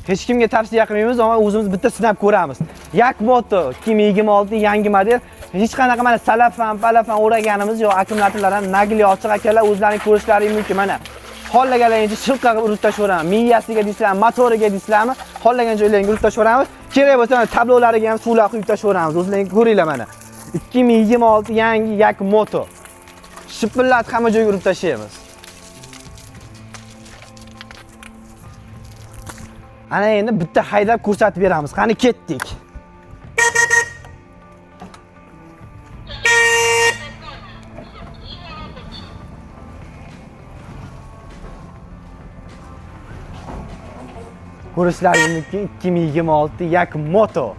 Hech kimga tavsiya qilmaymiz, ammo o'zimiz bitta sinab ko'ramiz. Yak Moto 2026 yangi model. Hech qanaqa mana salafan, palafan o'raganimiz yo'q, akkumulyatorlar ham nagli ochiq akalar o'zlaring ko'rishlari mumkin. Mana xohlaganlaringiz shilqa qilib urib tashaveramiz. Miyasiga deysizlarmi, motoriga deysizlarmi, xohlagan joylaringga urib tashaveramiz. Kerak bo'lsa tablolariga ham suvlar quyib tashaveramiz. O'zlaring ko'ringlar mana. 2026 yangi Yak Moto. Shipillat hamma joyga urib tashlaymiz. Ana endi bitta haydab ko'rsatib beramiz. Qani ketdik. Ko'rishlaringiz mumkin 2026 Yak Moto.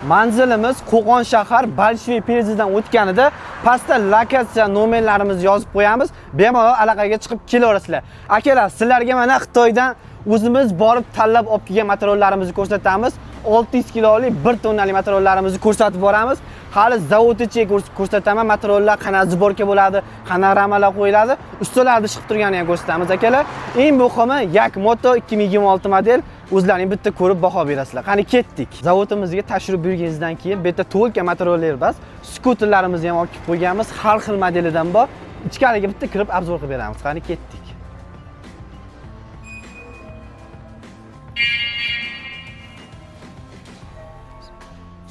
Manzilimiz Qo'qon shahar Bolshoy Perzidan o'tganida pastda lokatsiya nomerlarimizni yozib qo'yamiz. Bemalol aloqaga chiqib kelaverasizlar. Akalar, sizlarga mana Xitoydan o'zimiz borib tanlab olib kelgan materiallarimizni ko'rsatamiz. 600 kilolik 1 tonnali materiallarimizni ko'rsatib boramiz. Hali zavodchiga ko'rsataman, materiallar qanaqa zborka bo'ladi, qanaqa ramalar qo'yiladi, ustalarni chiqib turganini ham ko'rsatamiz akalar. Eng muhimi Yak Moto 2026 model. O'zlaring bitta ko'rib baho berasizlar. Qani ketdik. Zavodimizga tashrif buyurganingizdan keyin bu yerda to'lka materiallar bas, skuterlarimizni ham olib kelib qo'yganmiz. Har xil modelidan bor. Ichkariga bitta kirib obzor qilib beramiz. Qani ketdik.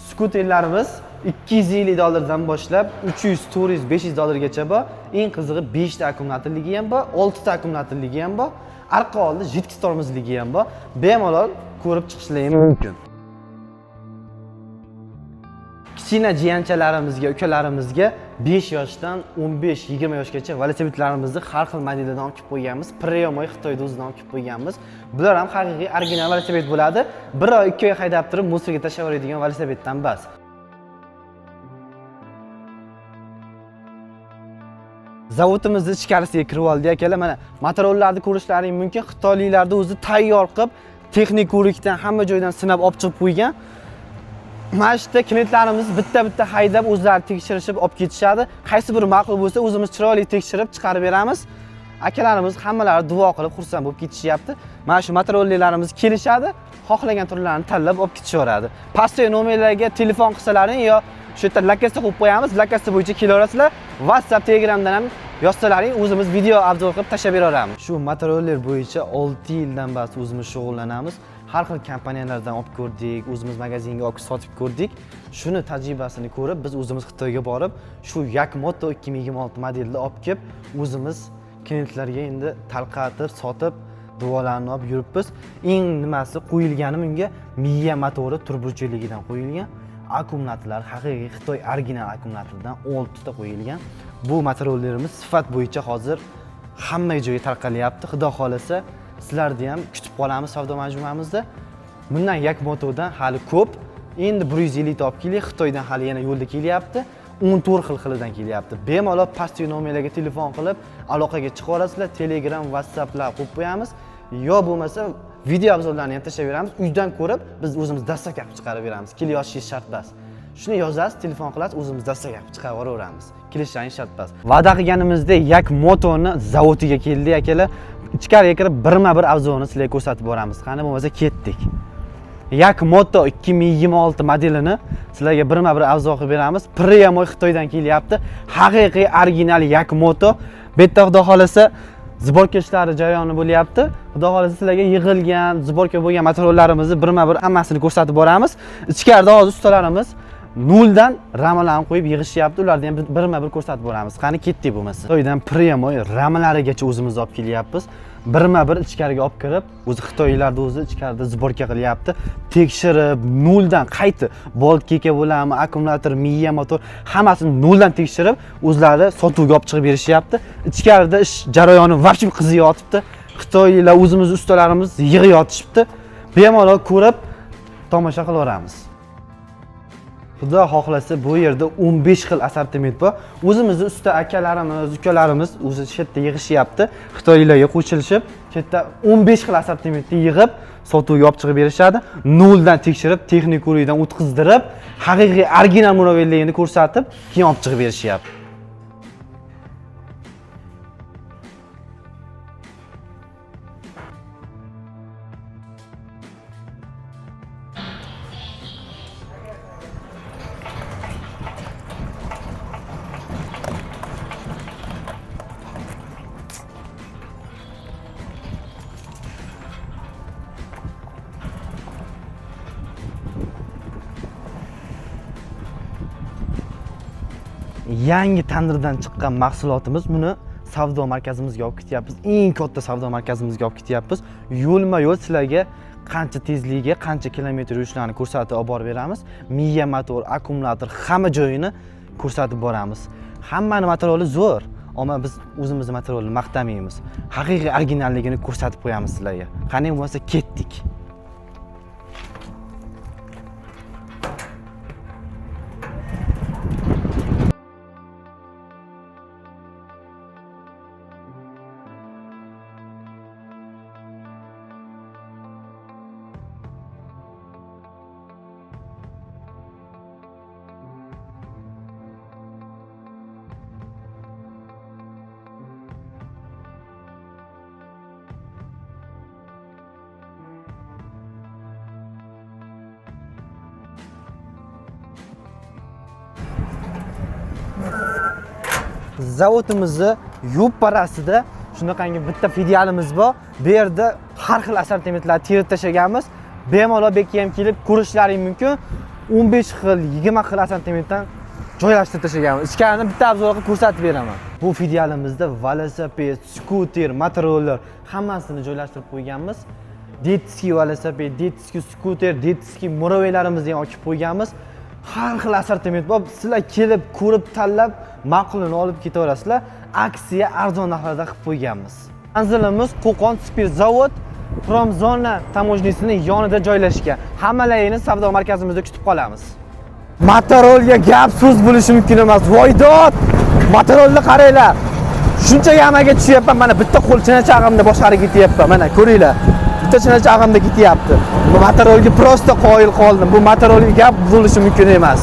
Skuterlarimiz 250 dollardan boshlab 300, 400, 500 dollargacha bor. Eng qizig'i 5 ta akkumulyatorligi ham bor, 6 ta akkumulyatorligi ham bor. Arqa oldi jiddiy tormozligi ham bor. Bemalol ko'rib chiqishlaringiz mumkin. Kichkina jiyanchalarimizga, ukalarimizga 5 yoshdan 15-20 yoshgacha velosipedlarimizni har xil modeldan olib kelib qo'yganmiz. Pryomoy Xitoyda o'zidan olib kelib qo'yganmiz. Bular ham haqiqiy original velosiped bo'ladi. 1 oy, 2 oy haydab turib musirga tashlaveradigan velosipeddan bas. Zavodimizning ichkarisiga kirib oldik akalar. Mana materiallarni ko'rishlaringiz mumkin. Xitoyliklarda o'zi tayyor qilib, texnik ko'rikdan hamma joydan sinab olib chiqib qo'ygan. Mana shu klientlarimiz bitta-bitta haydab o'zlari tekshirishib olib ketishadi. Qaysi biri ma'qul bo'lsa, o'zimiz chiroyli tekshirib chiqarib beramiz. Akalarimiz hammalari duo qilib xursand bo'lib ketishyapti. Mana shu materiallarimiz kelishadi, xohlagan turlarini tanlab olib ketishaveradi. Pastdagi nomerlarga telefon qilsalaring yo shu yerda lokatsiya qo'yib qo'yamiz. Lokatsiya bo'yicha kelaverasizlar. WhatsApp, Telegramdan ham yozsalaring, o'zimiz video obzor qilib tashlab beraveramiz. Shu materiallar bo'yicha 6 yildan beri o'zimiz shug'ullanamiz. Har xil kompaniyalardan olib ko'rdik, o'zimiz magazinga olib sotib ko'rdik. Shuni tajribasini ko'rib, biz o'zimiz Xitoyga borib, shu Yak Moto 2026 modelni olib kelib, o'zimiz klientlarga endi tarqatib, sotib, duolarni olib yuribmiz. Eng nimasi qo'yilgani bunga miya motori turbochiligidan qo'yilgan. Akkumulyatorlar haqiqiy Xitoy original akkumulyatordan 6 ta qo'yilgan. Bu materiallarimiz sifat bo'yicha hozir hamma joyga tarqalyapti. Xudo xolasa, sizlarni ham kutib qolamiz savdo majmuamizda. Bundan Yak Motodan hali ko'p. Endi 150 ta olib keldik. Xitoydan hali yana yo'lda kelyapti. 14 xilidan kelyapti. Bemalol pastdagi nomerlarga telefon qilib aloqaga chiqaverasizlar. Telegram, WhatsApplar qo'yib qo'yamiz. Yo bo'lmasa video obzorlarni ham tashlab beramiz. Uydan ko'rib biz o'zimiz dastak qilib chiqarib beramiz. Kelishingiz shart emas. Shuni yozasiz, telefon qilasiz, o'zimiz dastak qilib chiqarib yuboraveramiz. Kelishingiz shart emas. Va'da qilganimizdek Yak Motoni zavodiga keldik akalar. Ichkariga kirib birma-bir obzorni sizlarga ko'rsatib boramiz. Qani bo'lmasa ketdik. Yak Moto 2026 modelini sizlarga birma-bir obzor qilib beramiz. Pryomoy Xitoydan kelyapti. Haqiqiy original Yak Moto. Bu yerda xudo xolasa zborka ishlari jarayoni bo'lyapti. Xudo xolasa sizlarga yig'ilgan, zborka bo'lgan materiallarimizni birma-bir hammasini ko'rsatib boramiz. Ichkarida hozir ustalarimiz noldan ramalarni qo'yib yig'ishyapti. Ularni ham birma-bir ko'rsatib boramiz. Qani ketdik bo'lmasa. Xitoydan Pryomoy ramalarigacha o'zimiz olib kelyapmiz. Birma-bir ichkariga olib kirib, o'zi Xitoylarda o'zi ichkarida zborka qilyapti. Tekshirib, noldan qayta bolt keka bo'ladimi, akkumulyator, miya motor hammasini noldan tekshirib, o'zlari sotuvga olib chiqib berishyapti. Ichkarida ish jarayoni vaqti qiziq yotibdi. Xitoyliklar o'zimiz ustalarimiz yig'i yotishibdi. Bemalol ko'rib tomosha qilaveramiz. Xudo xohlasa bu yerda 15 xil assortiment bor. O'zimizning usta akalarimiz, ukalarimiz o'zi shu yerda yig'ishyapti. Xitoyliklarga qo'shilishib, shu yerda 15 xil assortimentni yig'ib, sotuvga olib chiqib berishadi. Noldan tekshirib, texnik ko'rikdan o'tkazdirib, haqiqiy original monovelligini ko'rsatib, keyin olib chiqib berishyapti. yangi tandirdan chiqqan mahsulotimiz. Buni savdo markazimizga olib ketyapmiz. Eng katta savdo markazimizga olib ketyapmiz. Yo'lma-yo'l sizlarga qancha tezligiga, qancha kilometr yurishlarni ko'rsatib olib borib beramiz. Miya motor, akkumulyator hamma joyini ko'rsatib boramiz. Hammani materiali zo'r, ammo biz o'zimizning materialni maqtamaymiz. Haqiqiy originalligini ko'rsatib qo'yamiz sizlarga. Qani bo'lmasa ketdik. Zavodimizni yupparasida shunaqangi bitta filialimiz bor. Bu yerda har xil assortimentlarni terib tashlaganmiz. Bemalol bekka ham kelib ko'rishlaring mumkin. 15 xil, 20 xil assortimentdan joylashtirib tashlaganmiz. Ichkarini bitta obzorga ko'rsatib beraman. Bu filialimizda velosiped, skuter, motorroller hammasini joylashtirib qo'yganmiz. Detskiy velosiped, detskiy skuter, detskiy muroveylarimizni ham ochib qo'yganmiz. Har xil assortiment bor. Sizlar kelib, ko'rib, tanlab, ma'qulini olib ketaverasizlar. Aksiya arzon narxlarda qilib qo'yganmiz. Manzilimiz Qo'qon spirt zavod Promzona tamojnisining yonida joylashgan. Hammalarini savdo markazimizda kutib qolamiz. Motorolga gap so'z bo'lishi mumkin emas. Voydod! Motorolni qaranglar. Shuncha yamaga tushyapman. Mana bitta qo'l chinachag'imda boshqariga ketyapman. Mana ko'ringlar. Bitta chinachag'imda ketyapti. Motorolga prosta qoyil qoldim. Bu motorolga gap bo'lishi mumkin emas.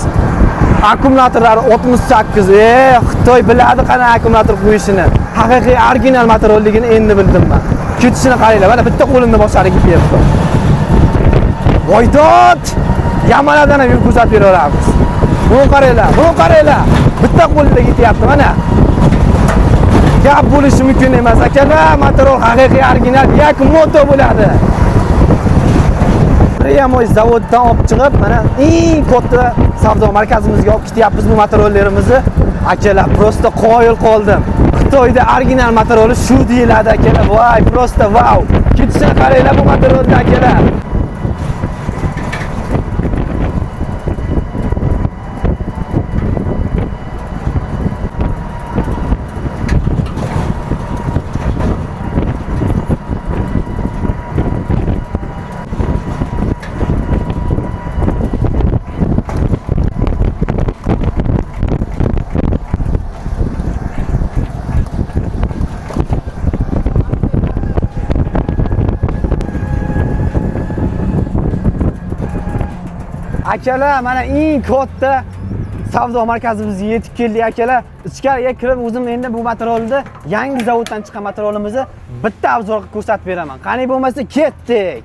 Akkumulyatorlari 68. Xitoy biladi qana akkumulyator qo'yishini. Haqiqiy original motorolligini endi bildim men. Ketishini qaranglar. Mana bitta qo'limda boshqariga ketyapti. Voydod! Yamalardan ham ko'rsatib beraveramiz. Buni qaranglar, buni qaranglar. Bitta qo'lida ketyapti mana. Gap bo'lishi mumkin emas akalar. Motorol haqiqiy original yakun moto bo'ladi. Pryamoy zavoddan olib chiqib, mana eng katta savdo markazimizga olib ketyapmiz bu motorollarimizni. Akalar, prosta qoyil qoldim. Xitoyda original motoroli shu deyiladi akalar. Voy, prosta wow. Ketishini qaranglar bu motorolni akalar. Akalar, mana eng katta savdo markazimizga yetib keldik akalar. Ichkariga kirib o'zim endi bu motorolni yangi zavoddan chiqqan motorolimizni bitta obzorga ko'rsatib beraman. Qani bo'lmasa ketdik.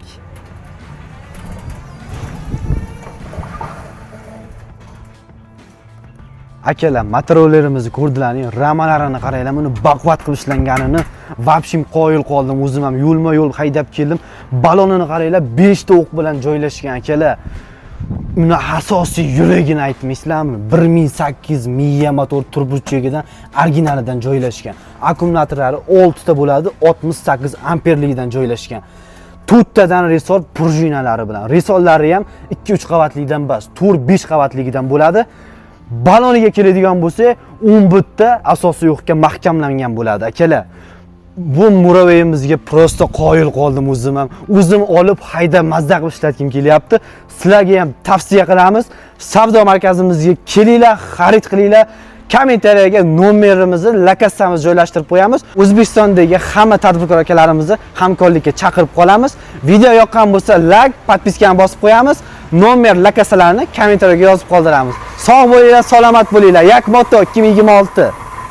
Akalar, motorollarimizni ko'rdilaring, ramalarini qaranglar, buni baquvvat qilib ishlanganini vobshim qoyil qoldim. O'zim ham yo'lma-yo'l haydab keldim. Balonini qaranglar, 5 ta o'q bilan joylashgan akalar. Uni asosiy yuragini aytmaysizlarmi? 1008 miya motor turbochegidan originalidan joylashgan. Akkumulyatorlari 6 ta bo'ladi, 68 amperligidan joylashgan. 4 tadan resor prujinalari bilan. Resorlari ham 2-3 qavatligidan emas, 4-5 qavatligidan bo'ladi. Baloniga keladigan bo'lsa, 11 ta asosiy o'qqa mahkamlangan bo'ladi akalar. Bu muroveyimizga prosta qoyil qoldim o'zim ham. O'zim olib haydab mazza qilib ishlatgim kelyapti. Sizlarga ham tavsiya qilamiz. Savdo markazimizga kelinglar, xarid qilinglar. Kommentariyaga nomerimizni, lokatsiyamizni joylashtirib qo'yamiz. O'zbekistondagi hamma tadbirkor akalarimizni hamkorlikka chaqirib qolamiz. Video yoqqan bo'lsa, like, podpiskani bosib qo'yamiz. Nomer, lokatsiyalarni kommentariyaga yozib qoldiramiz. Sog' bo'linglar, salomat bo'linglar. Yakmoto 2026